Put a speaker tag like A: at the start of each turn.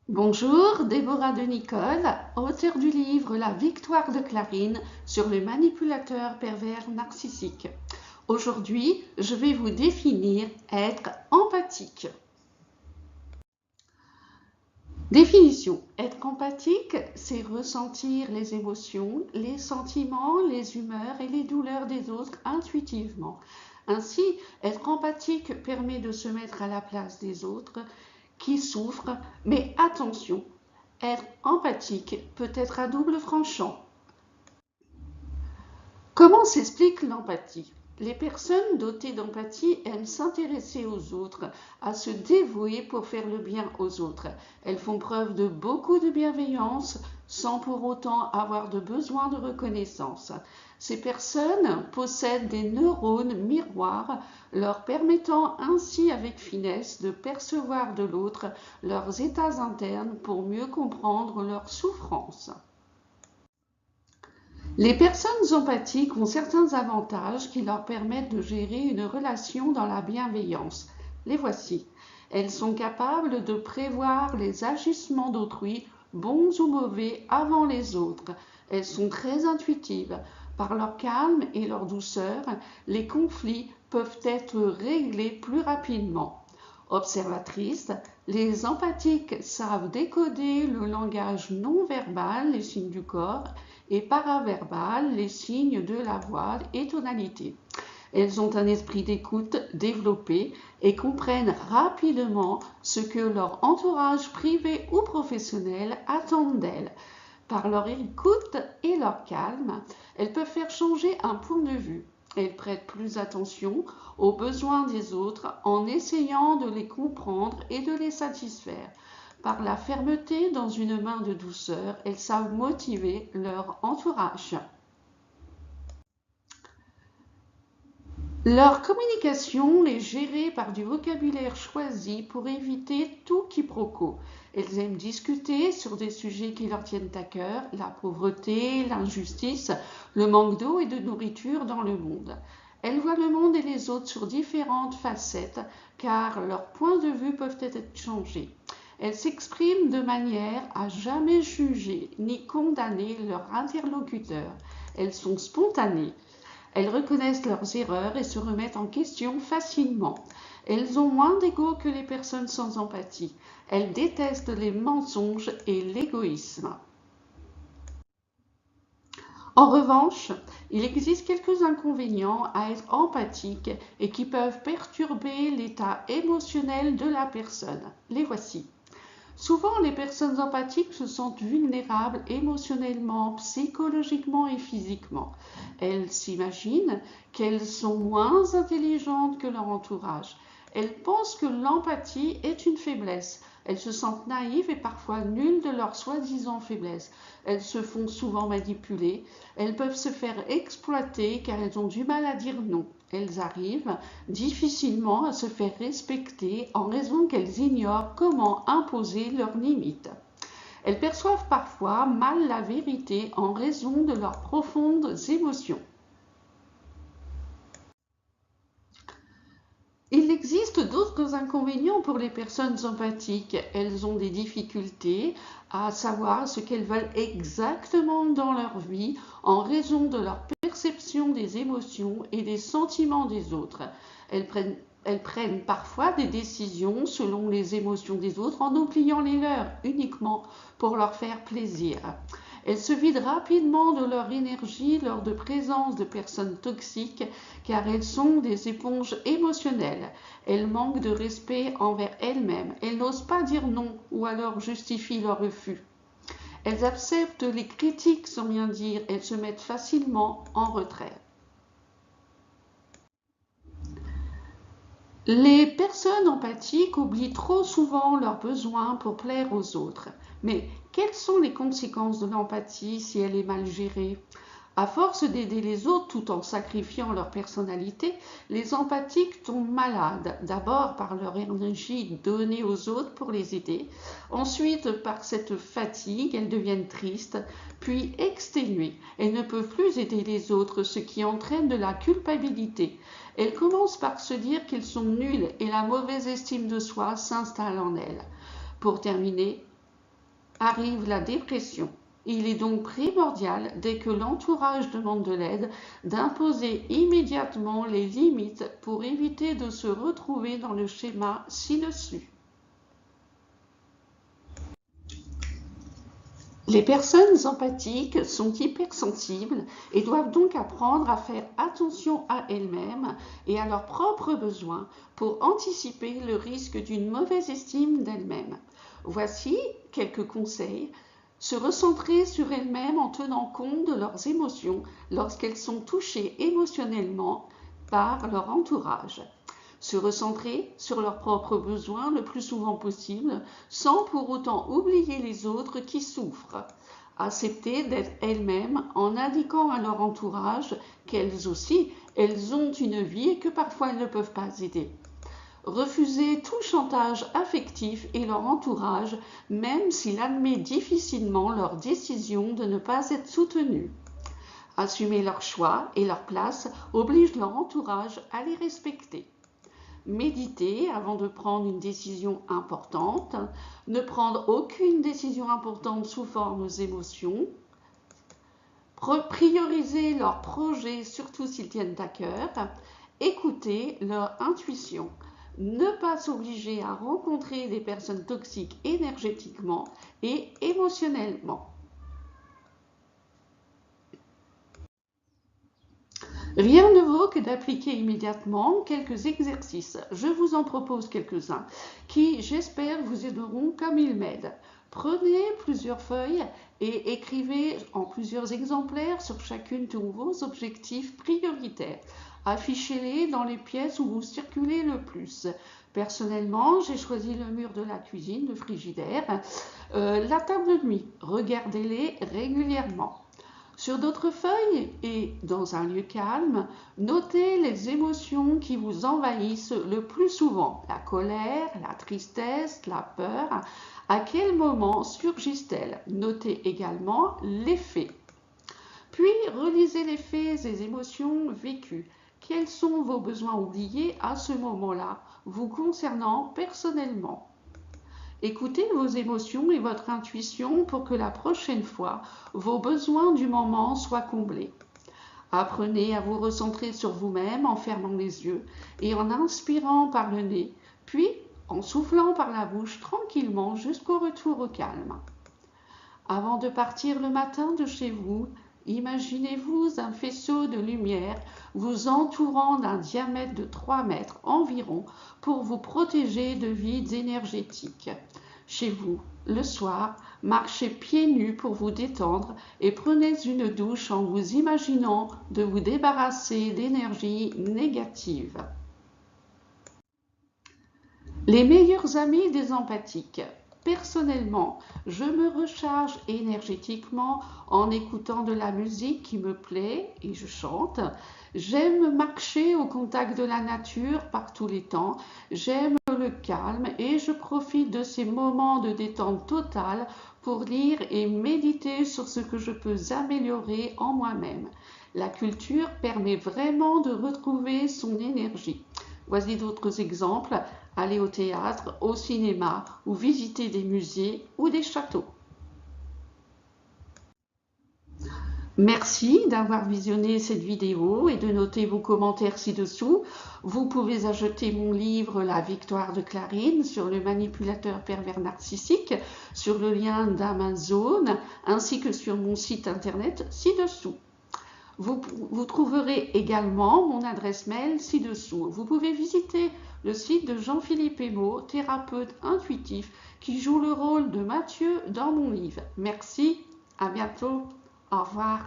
A: Bonjour, Déborah de Nicole, auteure du livre La victoire de Clarine sur le manipulateur pervers narcissique. Aujourd'hui, je vais vous définir être empathique. Définition. Être empathique, c'est ressentir les émotions, les sentiments, les humeurs et les douleurs des autres intuitivement. Ainsi, être empathique permet de se mettre à la place des autres qui souffrent, mais attention, être empathique peut être à double tranchant. Comment s'explique l'empathie? Les personnes dotées d'empathie aiment s'intéresser aux autres, à se dévouer pour faire le bien aux autres. Elles font preuve de beaucoup de bienveillance sans pour autant avoir de besoin de reconnaissance. Ces personnes possèdent des neurones miroirs leur permettant ainsi avec finesse de percevoir de l'autre leurs états internes pour mieux comprendre leurs souffrances. Les personnes empathiques ont certains avantages qui leur permettent de gérer une relation dans la bienveillance. Les voici. Elles sont capables de prévoir les agissements d'autrui, bons ou mauvais, avant les autres. Elles sont très intuitives. Par leur calme et leur douceur, les conflits peuvent être réglés plus rapidement. Observatrices, les empathiques savent décoder le langage non verbal, les signes du corps, et paraverbal, les signes de la voix et tonalité. Elles ont un esprit d'écoute développé et comprennent rapidement ce que leur entourage privé ou professionnel attend d'elles. Par leur écoute et leur calme, elles peuvent faire changer un point de vue. Elles prêtent plus attention aux besoins des autres en essayant de les comprendre et de les satisfaire. Par la fermeté dans une main de douceur, elles savent motiver leur entourage. Leur communication est gérée par du vocabulaire choisi pour éviter tout quiproquo. Elles aiment discuter sur des sujets qui leur tiennent à cœur, la pauvreté, l'injustice, le manque d'eau et de nourriture dans le monde. Elles voient le monde et les autres sur différentes facettes car leurs points de vue peuvent être changés. Elles s'expriment de manière à jamais juger ni condamner leur interlocuteur. Elles sont spontanées. Elles reconnaissent leurs erreurs et se remettent en question facilement. Elles ont moins d'ego que les personnes sans empathie. Elles détestent les mensonges et l'égoïsme. En revanche, il existe quelques inconvénients à être empathique et qui peuvent perturber l'état émotionnel de la personne. Les voici. Souvent, les personnes empathiques se sentent vulnérables émotionnellement, psychologiquement et physiquement. Elles s'imaginent qu'elles sont moins intelligentes que leur entourage. Elles pensent que l'empathie est une faiblesse. Elles se sentent naïves et parfois nulles de leur soi-disant faiblesse. Elles se font souvent manipuler. Elles peuvent se faire exploiter car elles ont du mal à dire non. Elles arrivent difficilement à se faire respecter en raison qu'elles ignorent comment imposer leurs limites. Elles perçoivent parfois mal la vérité en raison de leurs profondes émotions. Il existe d'autres inconvénients pour les personnes empathiques. Elles ont des difficultés à savoir ce qu'elles veulent exactement dans leur vie en raison de leur perception des émotions et des sentiments des autres. Elles prennent parfois des décisions selon les émotions des autres en oubliant les leurs uniquement pour leur faire plaisir. Elles se vident rapidement de leur énergie lors de présence de personnes toxiques car elles sont des éponges émotionnelles. Elles manquent de respect envers elles-mêmes. Elles n'osent pas dire non ou alors justifient leur refus. Elles acceptent les critiques sans rien dire. Elles se mettent facilement en retrait. Les personnes empathiques oublient trop souvent leurs besoins pour plaire aux autres. Mais quelles sont les conséquences de l'empathie si elle est mal gérée? À force d'aider les autres tout en sacrifiant leur personnalité, les empathiques tombent malades, d'abord par leur énergie donnée aux autres pour les aider, ensuite par cette fatigue, elles deviennent tristes, puis exténuées. Elles ne peuvent plus aider les autres, ce qui entraîne de la culpabilité. Elles commencent par se dire qu'elles sont nulles et la mauvaise estime de soi s'installe en elles. Pour terminer, arrive la dépression. Il est donc primordial, dès que l'entourage demande de l'aide, d'imposer immédiatement les limites pour éviter de se retrouver dans le schéma ci-dessus. Les personnes empathiques sont hypersensibles et doivent donc apprendre à faire attention à elles-mêmes et à leurs propres besoins pour anticiper le risque d'une mauvaise estime d'elles-mêmes. Voici quelques conseils. Se recentrer sur elles-mêmes en tenant compte de leurs émotions lorsqu'elles sont touchées émotionnellement par leur entourage. Se recentrer sur leurs propres besoins le plus souvent possible sans pour autant oublier les autres qui souffrent. Accepter d'être elles-mêmes en indiquant à leur entourage qu'elles aussi, elles ont une vie et que parfois elles ne peuvent pas aider. Refuser tout chantage affectif et leur entourage, même s'il admet difficilement leur décision de ne pas être soutenus. Assumer leurs choix et leur place oblige leur entourage à les respecter. Méditer avant de prendre une décision importante, ne prendre aucune décision importante sous forme d'émotions, prioriser leurs projets, surtout s'ils tiennent à cœur, écouter leur intuition, ne pas s'obliger à rencontrer des personnes toxiques énergétiquement et émotionnellement. Rien ne vaut que d'appliquer immédiatement quelques exercices. Je vous en propose quelques-uns qui, j'espère, vous aideront comme ils m'aident. Prenez plusieurs feuilles et écrivez en plusieurs exemplaires sur chacune de vos objectifs prioritaires. Affichez-les dans les pièces où vous circulez le plus. Personnellement, j'ai choisi le mur de la cuisine, le frigidaire, la table de nuit. Regardez-les régulièrement. Sur d'autres feuilles et dans un lieu calme, notez les émotions qui vous envahissent le plus souvent. La colère, la tristesse, la peur. À quel moment surgissent-elles? Notez également les faits. Puis, relisez les faits et émotions vécues. Quels sont vos besoins oubliés à ce moment-là, vous concernant personnellement? Écoutez vos émotions et votre intuition pour que la prochaine fois, vos besoins du moment soient comblés. Apprenez à vous recentrer sur vous-même en fermant les yeux et en inspirant par le nez, puis en soufflant par la bouche tranquillement jusqu'au retour au calme. Avant de partir le matin de chez vous, imaginez-vous un faisceau de lumière vous entourant d'un diamètre de 3 mètres environ pour vous protéger de vides énergétiques. Chez vous, le soir, marchez pieds nus pour vous détendre et prenez une douche en vous imaginant de vous débarrasser d'énergie négative. Les meilleurs amis des empathiques. Personnellement, je me recharge énergétiquement en écoutant de la musique qui me plaît et je chante. J'aime marcher au contact de la nature par tous les temps. J'aime le calme et je profite de ces moments de détente totale pour lire et méditer sur ce que je peux améliorer en moi-même. La culture permet vraiment de retrouver son énergie. Voici d'autres exemples. Aller au théâtre, au cinéma ou visiter des musées ou des châteaux. Merci d'avoir visionné cette vidéo et de noter vos commentaires ci-dessous. Vous pouvez acheter mon livre La victoire de Clarine sur le manipulateur pervers narcissique sur le lien d'Amazon ainsi que sur mon site internet ci-dessous. Vous trouverez également mon adresse mail ci-dessous. Vous pouvez visiter le site de Jean-Philippe Emo, thérapeute intuitif, qui joue le rôle de Mathieu dans mon livre. Merci, à bientôt, au revoir.